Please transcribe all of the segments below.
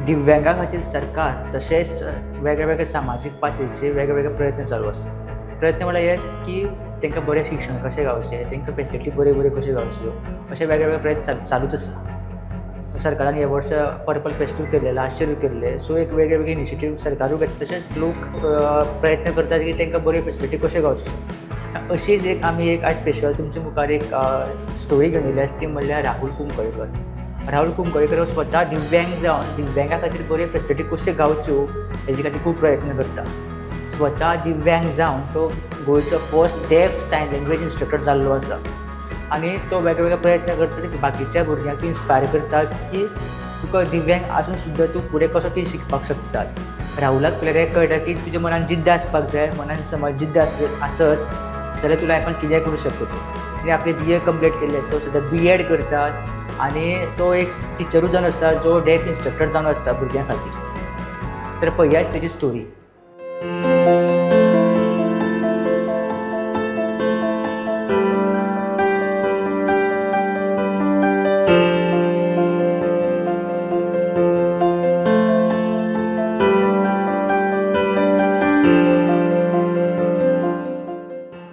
दिव्यांगा खातीर सरकार तशेंच वेगवेगळे सामाजीक पातळीचे वेगवेगळे प्रयत्न चालू आसा। प्रयत्न म्हळ्यार हेच की तांकां बरें शिक्षण कशें गावचें, तांकां फेसिलिटी बऱ्यो कश्यो गावच्यो, अशे वेगवेगळे प्रयत्न चालूच आसा। सरकारान हे वर्स पर्पल फेस्टिवल केल्ले, लास्ट इयर केल्ले, सो एक वेगवेगळे इनिशिएटीव सरकारूय घेता, तशेंच लोक प्रयत्न करतात की तांकां बऱ्यो फेसिलिटी कश्यो गावच्यो। अशीच एक आमी एक आयज स्पेशल तुमचे मुखार एक स्टोरी घेवन येयली आसा, ती म्हणल्यार राहुल कुंकळकर। राहुल कुंकळकर हो स्वता दिव्यांग जावन दिव्यांगा खातीर बऱ्यो फेसिलिटी कश्यो गावच्यो हेजे खातीर खूब प्रयत्न करता। स्वता दिव्यांग जावन तो गोंयचो फर्स्ट डेफ सायन लँग्वेज इंस्ट्रक्टर जाल्लो आसा आनी तो वेगवेगळे प्रयत्न करता की बाकीच्या भुरग्यांक इन्स्पायर करता की तुका दिव्यांग आसून सुद्दां तूं फुडें कसो कितें शिकपाक शकता। राहुलाक पयलें हें कळटा की तुज्या मनान जिद्द आसपाक जाय, मनान समज जिद्द आसत जाल्यार तूं लायफान कितेंय करूं शकता तूं। आनी आपली BA कंप्लीट केल्ली आसा, तो सुद्दां B.Ed करतात आनी तो एक टिचरूय जावन आसा जो डेफ इंस्ट्रक्टर जावन आसा भुरग्यां खातीर। तर पळयात तेजी स्टोरी।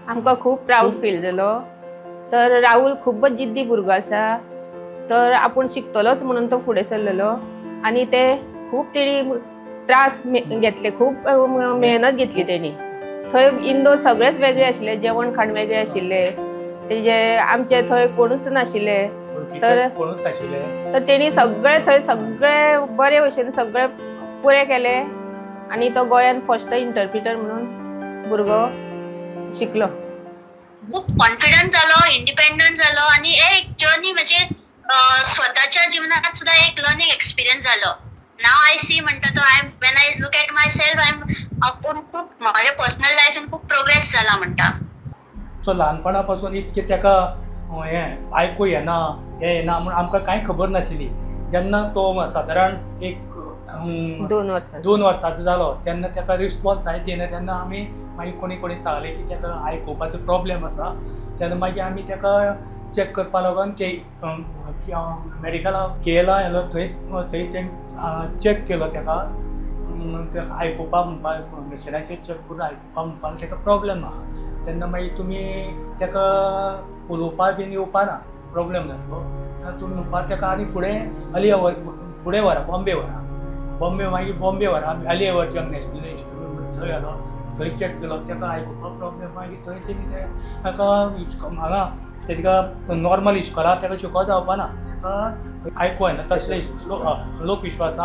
आमकां खूब प्राउड फील जालो। तर राहुल खूबच जिद्दी भुरगो आसा, तर आपूण शिकतलोच म्हणून तो फुडें सरलेलो आनी ते खूब तेणी त्रास घेतले, खूब मेहनत घेतली तेणी। थंय इंदोर सगळेच वेगळे आशिल्ले, जेवण खाण वेगळे आशिल्ले, तेजे आमचे थंय कोणूच नाशिल्ले, तर तेणी सगळे थंय सगळे बरे भशेन सगळे पुरे केले आनी तो गोंयान फर्स्ट इंटरप्रिटर म्हणून भुरगो शिकलो। खूप कॉन्फिडंट जालो, इंडिपेंडंट जालो आनी एक जर्नी म्हणजे स्वतःच्या जीवनात सुद्धा एक लर्निंग एक्सपिरियन्स जालो। नाव आय सी म्हणटा तो when I look at my self आपूण खूप माझ्या पर्सनल लायफान खूप प्रोग्रेस जाला म्हणटा। तो ल्हानपणा पासून इतके ताका हें आयकूं येना, हें येना म्हूण आमकां कांय खबर नाशिल्ली। जेन्ना तो सादारण एक 2 वर्साचो जालो तेन्ना ताका रिस्पॉन्स जायत येना, तेन्ना आमी मागीर कोणी सांगलें की ताका आयकुपाचो प्रॉब्लेम आसा। तेन्ना मागीर आमी ताका चॅक करपा लागून मेडिकलाक केला येलो, थंय चॅक केलो ताका आयकुपा म्हणपाक मशिनाचेर चॅक करून आयकुपा म्हणपाक ताका प्रॉब्लेम आहा। तेन्ना मागीर तुमी ताका उलोवपा बीन येवपाना, प्रॉब्लेम जातलो, तुमी म्हणपाक ताका आनी फुडें व्हरा बॉम्बे व्हरा अलियवर जंग नॅशनल इंस्टिट्यूट थंय आलो, थंय चॅक केलो ताका आयकुपा प्रॉब्लेम। मागीर थंय तेणी ताका हांगा ताका नॉर्मल इस्कॉला ताका शिकोवप जावपाना, ताका आयकूं येना तसले लोकविश्वास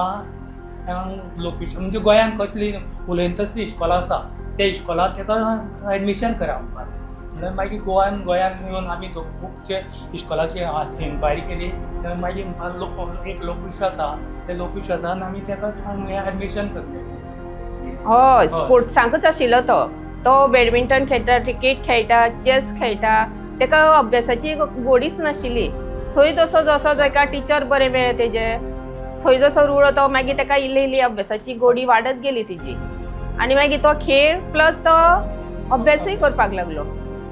म्हणजे गोंयान कसली उलयन तसली इस्कॉला आसा, त्या इस्कॉलांत ताका एडमिशन करा म्हणपाक। म्हणून मागीर गोंयान येवन आमी खुबशे इस्कॉलाची इन्क्वायरी केली, तेन्ना मागीर एक लोकविश्वास आहा, त्या लोकविश्वासान आमी ताका एडमिशन करलें। हय, स्पोर्ट्सांकच आशिल्लो तो बॅडमिंटन खेळटा, क्रिकेट खेळटा, चॅस खेळटा, ताका अभ्यासाची गोडीच नाशिल्ली। थंय जसो ताका टिचर बरे मेळ्ळे तेजे, थंय जसो रुळो तो मागीर ताका इल्ली अभ्यासाची गोडी वाडत गेली तेजी आनी मागीर तो खेळ प्लस तो अभ्यासूय करपाक लागलो।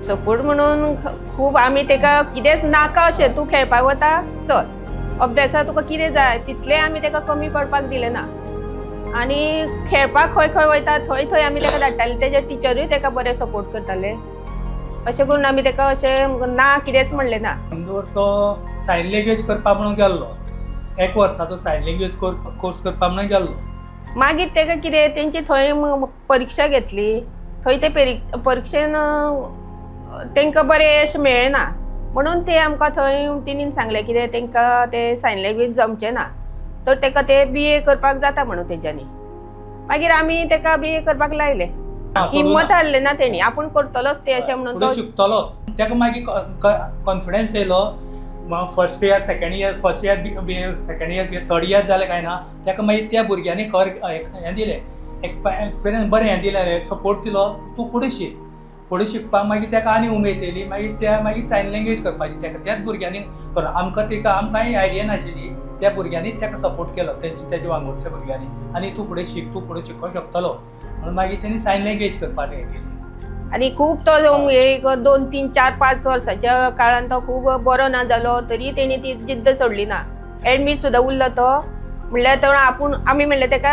सपोर्ट म्हणून खूब आमी ताका कितेंच नाका अशें तूं खेळपाक वता चल, अभ्यासाक तुका कितें जाय तितलें आमी ताका कमी पडपाक दिलें ना आनी खेळपाक खंय वयता थंय आमी ताका धाडटाले, तेजे टिचरूय ताका बरें सपोर्ट करताले। अशें करून आमी ताका अशें ना कितेंच म्हणलें ना। इंदोर तो सायन लँग्वेज करपा म्हणून गेल्लो, 1 वर्साचो सायन लँग्वेज कोर्स करपा म्हणून गेल्लो। मागीर ताका कितें तेंची थंय परिक्षा घेतली, थंय ते परिक्षेन तांकां बरें यश मेळ्ळें ना म्हणून ते आमकां थंय तेणीन सांगलें कितें तांकां ते सायन लँग्वेज जमचें ना, तर ताका ते BA करपाक जाता म्हणून तेज्यांनी। मागीर आमी ताका BA करपाक लायलें, हिम्मत हाडली ना तेणी, आपूण करतलोच ते अशें म्हणून तो शिकतलो। ताका मागीर कॉन्फिडन्स येयलो, first year second year second year third year जालें काय ना, ताका मागीर त्या भुरग्यांनी हें दिलें, एक्सपिरियन्स बरें हें दिलें, सपोर्ट दिलो, तूं फुडें शिकपाक। मागीर ताका आनी उमेद येयली, मागीर सायन लँग्वेज करपाची ताका त्याच भुरग्यांनी आमकां आयडिया नाशिल्ली, त्या भुरग्यांनीच ताका सपोर्ट केलो, तेच्या वांगडच्या भुरग्यांनी, आनी तूं फुडें शिकोवंक शकतलो म्हणून मागीर तेणी सायन लँग्वेज करपाक हें केली। आनी खूब तो एक 2, 3, 4, 5 वर्साच्या काळान तो खूब बरो ना जालो, तरी तेणी ती जिद्द सोडली ना, एडमीट सुद्दां उरलो तो। म्हणल्यार तो आमी म्हणलें तेका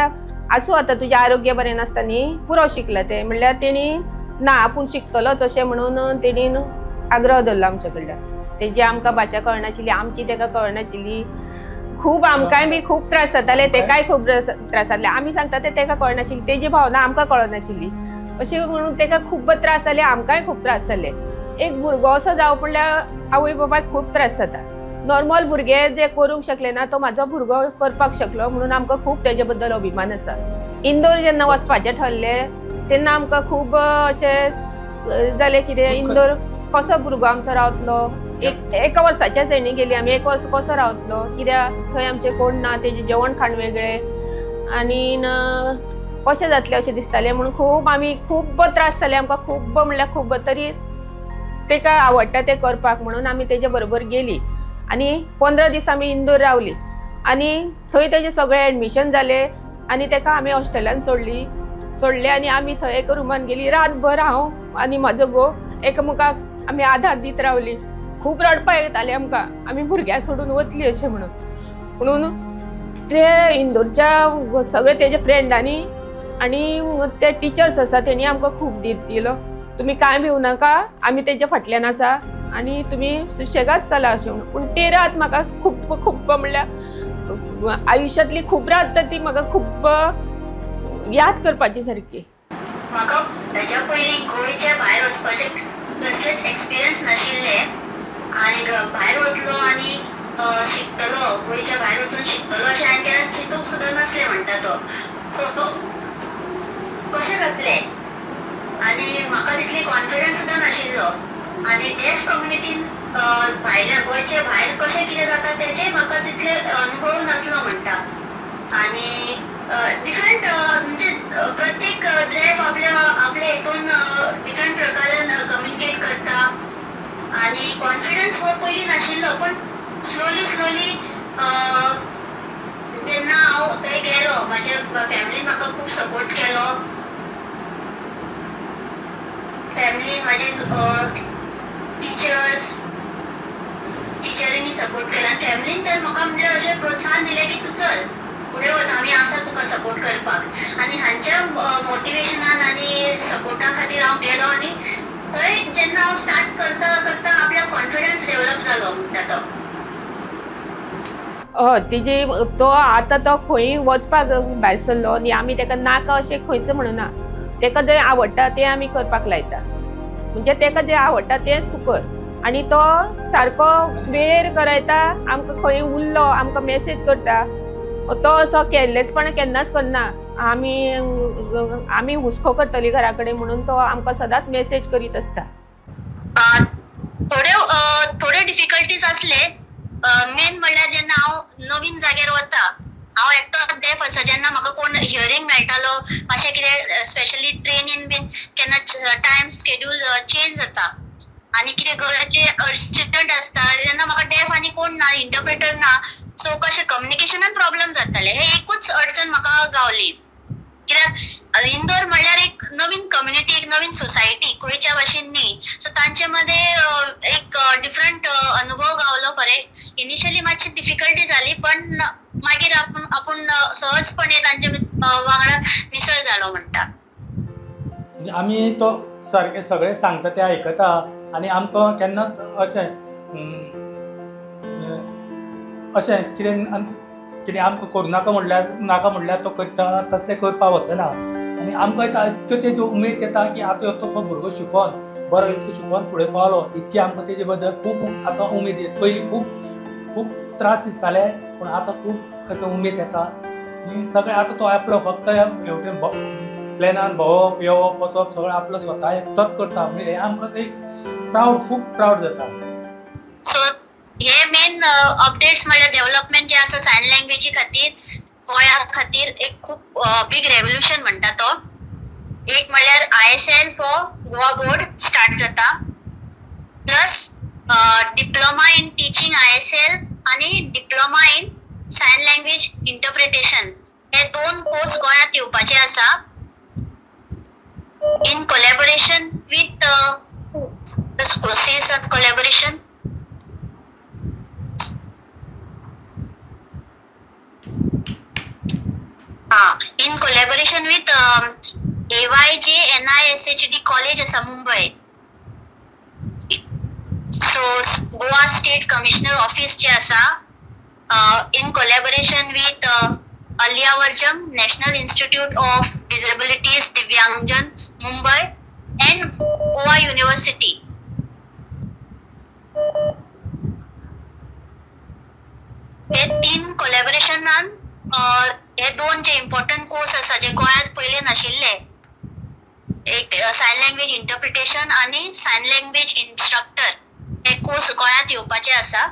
आसूं आतां तुजें आरोग्य बरें नासता न्ही पुरो शिकला तें म्हणल्यार तेणी ना आपूण शिकतलोच अशें म्हणून तेणी आग्रह धरलो आमचे कडल्यान तेजी आमकां भाशा कळनाशिल्ली आमची तेका कळनाशिल्ली खूब आमकांय बी खूब त्रास जाताले तेकाय खूब त्रास जातले आमी सांगता ते तेका कळनाशिल्ली तेजी भावना आमकां कळनाशिल्ली अशें म्हणून तेका खूब त्रास जाले आमकांय खूब त्रास जाले एक भुरगो असो जावप म्हणल्यार आवय बापायक खूब त्रास जाता नॉर्मल भुरगे जे करूंक शकले ना तो म्हाजो भुरगो करपाक शकलो म्हणून आमकां खूब तेजे बद्दल अभिमान आसा इंदोर जेन्ना वचपाचें ठरलें तेन्ना आमकां खूब अशें जालें कितें इंदोर कसो भुरगो आमचो रावतलो एका वर्साच्या जर्नी गेली आमी एक वर्स कसो रावतलो कित्याक थंय आमचें कोण ना तेजें जेवण खाण वेगळें आनी कशें जातलें अशें दिसतालें म्हणून खूब आमी खूब त्रास जाले आमकां खूब म्हणल्यार खूब तरी तेका आवडटा तें करपाक म्हणून आमी तेजे बरोबर गेली आनी 15 दीस आमी इंदोर रावली आनी थंय तेजें सगळें एडमिशन जालें आनी तेका आमी हॉस्टेलान सोडलें आनी आमी थंय एका रुमान गेली रातभर हांव आनी म्हाजो घोव एकामेकाक आमी आधार दीत रावली खूब रडपाक येतालें आमकां आमी भुरग्यां सोडून वतली अशें म्हणून ते इंदोरच्या सगळे तेजे फ्रेंडांनी आनी ते टिचर्स आसा तेणी आमकां खूब धीर दिलो तुमी कांय भिवू नाका आमी तेजे फाटल्यान आसा आनी तुमी सुशेगाद चला अशें म्हणून पूण ती रात म्हाका खूब म्हणल्यार आयुश्यांतली खूब रात ती म्हाका खूब याद करपाची सारकी म्हाका ताच्या पयलीं गोंयच्या भायर वचपाचें कसलेच एक्सपिरियन्स नाशिल्ले आनी भायर वतलो आनी शिकतलो गोंयच्या भायर वचून शिकतलो अशें हांवें केन्ना चिंतूंक सुद्दां नासलें म्हणटा तो सो कशें जातलें आनी म्हाका तितली कॉन्फिडन्स सुद्दां नाशिल्लो आनी डेफ कम्युनिटीन भायल्या गोंयचे भायर कशें कितें जाता तेजे म्हाका तितले अनुभव नासलो म्हणटा आनी डिफरंट म्हणजे प्रत्येक ड्रेफ आपल्या हितून डिफरंट प्रकारान कम्युनिकेट करता आनी कॉन्फिडन्स हो पयलीं नाशिल्लो पण स्लोली जेन्ना हांव थंय गेलो म्हाज्या फॅमिलीन म्हाका खूब सपोर्ट केलो फॅमिलीन म्हाजे टिचरींनी सपोर्ट केला आनी फॅमिलीन तर म्हाका म्हणजे अशें प्रोत्साहन दिलें की तूं चल फुडें वच आमी आसा तुका सपोर्ट करपाक आनी हांच्या मोटिवेशनान आनी सपोर्टा खातीर हांव गेलो आनी थंय जेन्ना हांव स्टार्ट करता आपल्या कॉन्फिडन्स डेवलप जालो म्हणटा तेजी तो आतां तो खंय वचपाक भायर सरलो आनी आमी तेका नाका अशें खंयच म्हणना तेका जें आवडटा तें आमी करपाक लायता म्हणजे तेका जें आवडटा तेंच तूं कर आनी तो सारको वेळेर गरयता आमकां खंय उरलो आमकां मेसेज करता तो असो केअरलेसपणा केन्नाच करना आमी हुस्को करतली घरा कडेन म्हणून तो आमकां सदांच मेसेज करीत आसता थोडे डिफिकल्टीज आसले मेन म्हणल्यार जेन्ना हांव नवीन जाग्यार वता हांव एकटो डेफ आसा जेन्ना म्हाका कोण हियरींग मेळटालो मातशें कितें स्पेशली ट्रेनीन बीन केन्ना टायम स्केड्यूल चेंज जाता आनी कितें घराचे अर्जंट आसता जेन्ना म्हाका डेफ आनी कोण ना इंटरप्रेटर ना सो कशें कम्युनिकेशनान प्रॉब्लेम जाताले हे एकूच अडचण म्हाका गावली कित्याक इंदोर म्हणल्यार एक नवीन कम्युनिटी एक नवीन सोसायटी गोंयच्या भाशेन न्ही सो तांचे मध्ये एक डिफरंट अनुभव गावलो खरें इनिशियली मातशी डिफिकल्टी जाली पण मागीर आपूण सहजपणे तांचे वांगडा मिसळ जालो म्हणटा आमी तो सारकें सगळें सांगता तें आयकता आनी आमकां केन्ना अशें कितें आमकां करूं नाका म्हणल्यार तो करता तसलें करपाक वचना आनी आमकां इतक्यो तेजी उमेद येता की आतां तसो भुरगो शिकोन बरो इतको शिकोन फुडें पावलो इतकी आमकां तेजे बद्दल खूब आतां उमेद येता पयलीं खूब त्रास दिसताले पूण आतां खूब उमेद येता आनी सगळें आतां तो आपलो फक्त हेवटेन प्लॅनान भोंवप येवप वचप सगळें आपलो स्वता एकटोच करता म्हणजे हें आमकां एक खूब प्रावड जाता सो हे मेन अपडेट्स म्हणल्यार डेव्हलपमेंट जे आसा सायन लँग्वेजी खातीर गोंया खातीर एक खूब बिग रेवल्युशन म्हणटा तो एक म्हणल्यार ISL for Goa board start जाता plus diploma in teaching ISL आनी diploma in sign language interpretation हे 2 कोर्स गोंयांत येवपाचे आसा in collaboration with the sources of collaboration in collaboration with AYJ NISHD college आसा Mumbai. So Goa state commissioner office जे आसा in collaboration with Aliyawarjam National Institute of Disabilities Divyangjan Mumbai and Goa University. हे 3 कोलॅबोरेशनान हे 2 जे important course आसा जे गोंयांत पयले नाशिल्ले, एक सायन लँग्वेज इंटरप्रिटेशन आणि सायन लँग्वेज इन्स्ट्रक्टर, हे कोर्स गोंयांत येवपाचे आसा.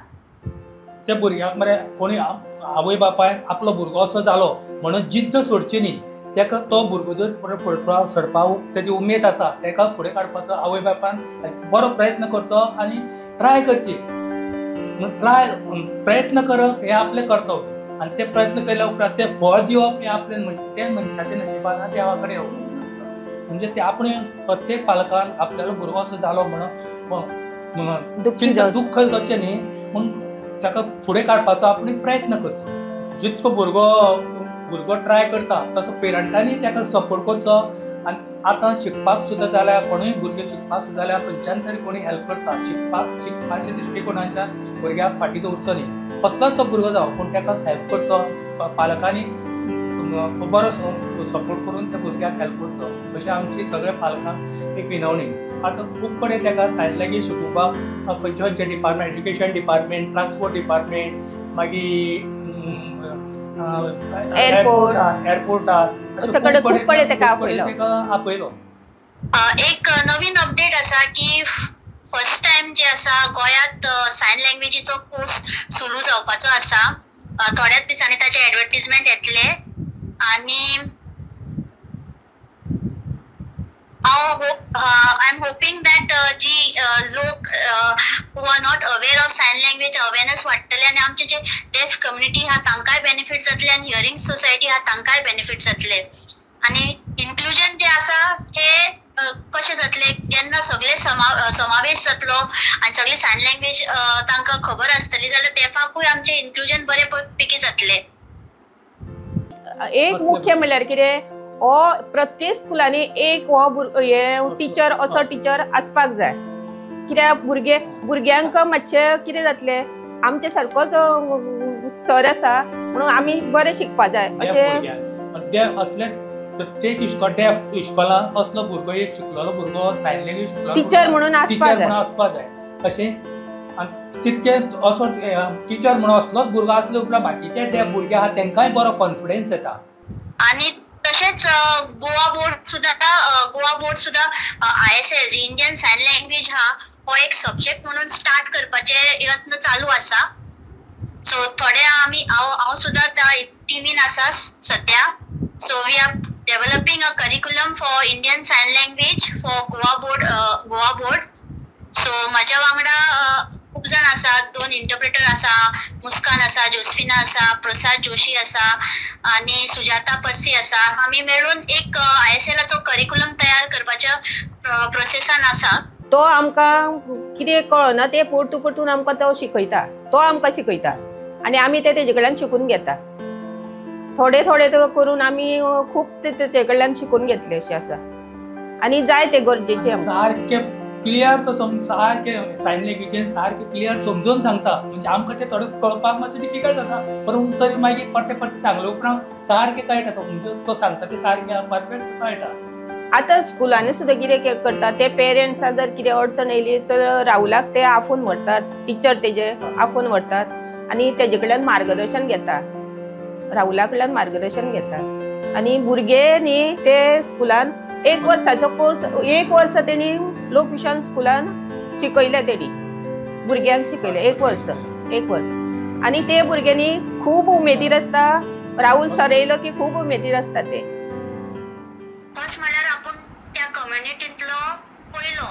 त्या भुरग्याक मरे कोणी आवय बापायन आपलो भुरगो असो जालो म्हणून जिद्द सोडची न्ही. ताका तो भुरगो जर सडपाक तेजी उमेद आसा, ताका फुडें काडपाचो आवय बापायन बरो प्रयत्न करचो आनी ट्राय करची. प्रयत्न करप हे आपलें कर्तव्य आनी ते प्रयत्न केल्या उपरांत ते फळ दिवप हे आपलें ते मनशाच्या नशिबान देवा कडेन अवलंबून आसता. म्हणजे ते आपण प्रत्येक पालकान आपल्यालो भुरगो असो जालो म्हणून दुख्ख करचें न्ही, पूण ताका फुडें काडपाचो आपण प्रयत्न करचो. जितको भुरगो ट्राय करता तसो पेरंटांनी ताका सपोर्ट करचो. आनी आतां शिकपाक सुद्दां जाल्यार कोणूय भुरगे शिकपाक सुद्दां जाल्यार खंयच्यान तरी कोणी हेल्प करता. शिकपाच्या दृश्टिकोनाच्यान भुरग्याक फाटीं दवरचो न्ही. कसलोच तो भुरगो जावं पूण ताका हेल्प करचो, पालकांनी बरो सपोर्ट करून त्या भुरग्याक हेल्प करचो, अशें आमची सगळ्या पालकांक एक विनवणी. आतां खूब कडेन ताका सायन लँग्वेज शिकोवपाक खंयचे खंयचे department, education department, transport department, मागीर एअरपोर्टार आपयलो. एक नवीन अपडेट आसा की फर्स्ट टाइम जे आसा गोंयांत सायन लँग्वेजीचो कोर्स सुरू जावपाचो आसा. थोड्याच दिसांनी ताचे एडवर्टिजमेंट येतले आनी आय एम होपिंग दॅट जी लोक who are not aware of sign language awareness वाडटले आनी आमचे जे डेफ कम्युनिटी आहा तांकांय बेनिफीट जातले आनी हियरिंग सोसायटी आहा तांकांय बेनिफीट जातले. आनी इन्क्लुजन जे आसा हे कशें जातले जेन्ना सगळे समावेश जातलो आनी सगळे सायन लँग्वेज तांकां खबर आसतली जाल्यार डेफाकूय आमचे इन्क्लुजन बरे पैकी जातले. एक मुख्य म्हणल्यार कितें, हो प्रत्येक स्कुलांनी एक हो टिचर असो टिचर आसपाक जाय. कित्याक भुरग्यांक मातशें कितें जातलें, आमचे सारकोच सर आसा म्हणून आमी बरें शिकपाक जाय अशें. असले प्रत्येक इश्कोलान असलो भुरगो एक शिकलेलो भुरगो सायन लँग्वेज शिकलो टीचर म्हणून आसपाक जाय अशें. आनी तितके असो टिचर म्हणून असलोच भुरगो आसले उपरांत बाकीचे डेफ भुरगे आहा तांकांय बरो कॉन्फिडन्स येता. आनी तशेंच गोवा बोर्ड सुद्दां ISL जी इंडियन सायन लँग्वेज हा हो एक सब्जेक्ट म्हणून स्टार्ट करपाचे यत्न चालू आसा. सो थोडे हांव सुद्दां त्या टिमीन आसा सध्या. So we are developing a curriculum for Indian sign language for Goa board. So म्हाज्या वांगडा खूब जाण आसात, 2 इंटरप्रेटर आसा, मुस्कान आसा, जोस्फिना आसा, प्रसाद जोशी आसा आनी सुजाता पस्सी आसा. आमी मेळून एक ISLचो करिक्युलम तयार करपाच्या प्रोसेसान आसा. तो आमकां कितें कळना ते परतून आमकां तो शिकयता, तो आमकां शिकयता आनी आमी तेजे कडल्यान शिकून घेता. थोडे करून आमी खूब तेजे कडल्यान शिकून घेतले अशें आसा. आनी जाय ते गरजेचे सारके क्लियर तो सारके सायन लँग्वेजीन सारके क्लियर समजून सांगता. म्हणजे आमकां ते थोडे कळपाक मातशें डिफिकल्ट जाता, परंतु तरी मागीर परते सांगले उपरांत सारके कळटा. तो म्हणजे तो सांगता ते सारके परफेक्ट कळटा. आतां स्कुलांनी सुद्दां कितें करता ते पेरेंट्सां जर कितें अडचण येयली तर राहुलाक ते आफोवन व्हरतात, टीचर तेजे आफोवन व्हरतात आनी तेजे कडल्यान मार्गदर्शन घेता, राहुला कडल्यान मार्गदर्शन घेतात. आनी भुरगे न्ही ते स्कुलान 1 वर्साचो कोर्स 1 वर्स तेणी लोकविशान स्कुलान शिकयले, तेणी भुरग्यांक शिकयले 1 वर्स आनी ते भुरग्यांनी खूब उमेदीर आसता. राहुल सर येयलो की खूब उमेदीर आसता ते. फर्स्ट म्हळ्यार आपूण त्या कम्युनिटींतलो पयलो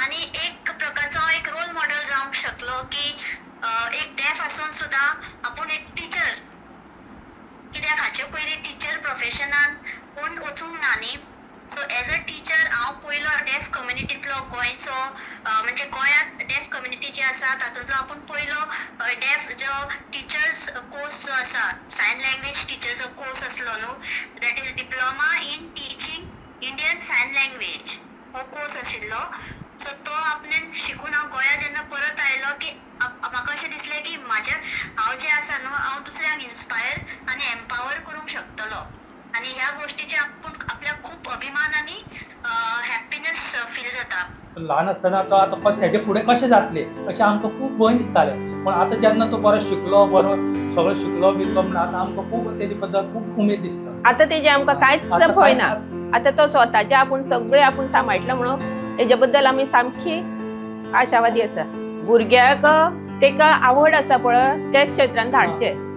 आनी एक प्रकारचो एक रोल मॉडेल जावंक शकलो की एक डेफ आसून सुद्दां आपूण एक टीचर. कित्याक हाचे पयलीं टीचर प्रोफेशनान कोण वचूंक ना न्ही. सो एज अ टीचर हांव पयलो डेफ कम्युनिटींतलो गोंयचो, म्हणजे गोंयांत डेफ कम्युनिटी जी आसा तातूंतलो आपूण पयलो डेफ जो टिचर्स कोर्स जो आसा, सायन लँग्वेज टिचर्सचो कोर्स आसलो न्हू, that is diploma in teaching Indian sign language हो कोर्स आशिल्लो. सो तो आपल्यान शिकून हांव गोंया जेन्ना परत आयलो की म्हाका अशें दिसलें की हांव जें आसा न्हू हांव दुसऱ्यांक इन्स्पायर आनी एम्पावर करूंक शकतलो. आनी ह्या गोष्टीचे आपल्याक खूब अभिमान आनी हॅपीनेस फील जाता. ल्हान आसतना तो आतां कशें हेजे फुडें कशें जातलें अशें आमकां खूब भंय दिसतालें. पूण आतां जेन्ना तो बरो शिकलो, बरो सगळो शिकलो बिकलो म्हणून आतां आमकां खूब तेजे बद्दल खूब उमेद दिसता. आतां तेजे आमकां कांयच भंय ना. आतां तो स्वताचें आपूण सगळें आपूण सांबाळटलो म्हणून हेजे बद्दल आमी सामकी आशावादी आसा. भुरग्याक तेका आवड आसा पळय त्याच क्षेत्रांत धाडचें.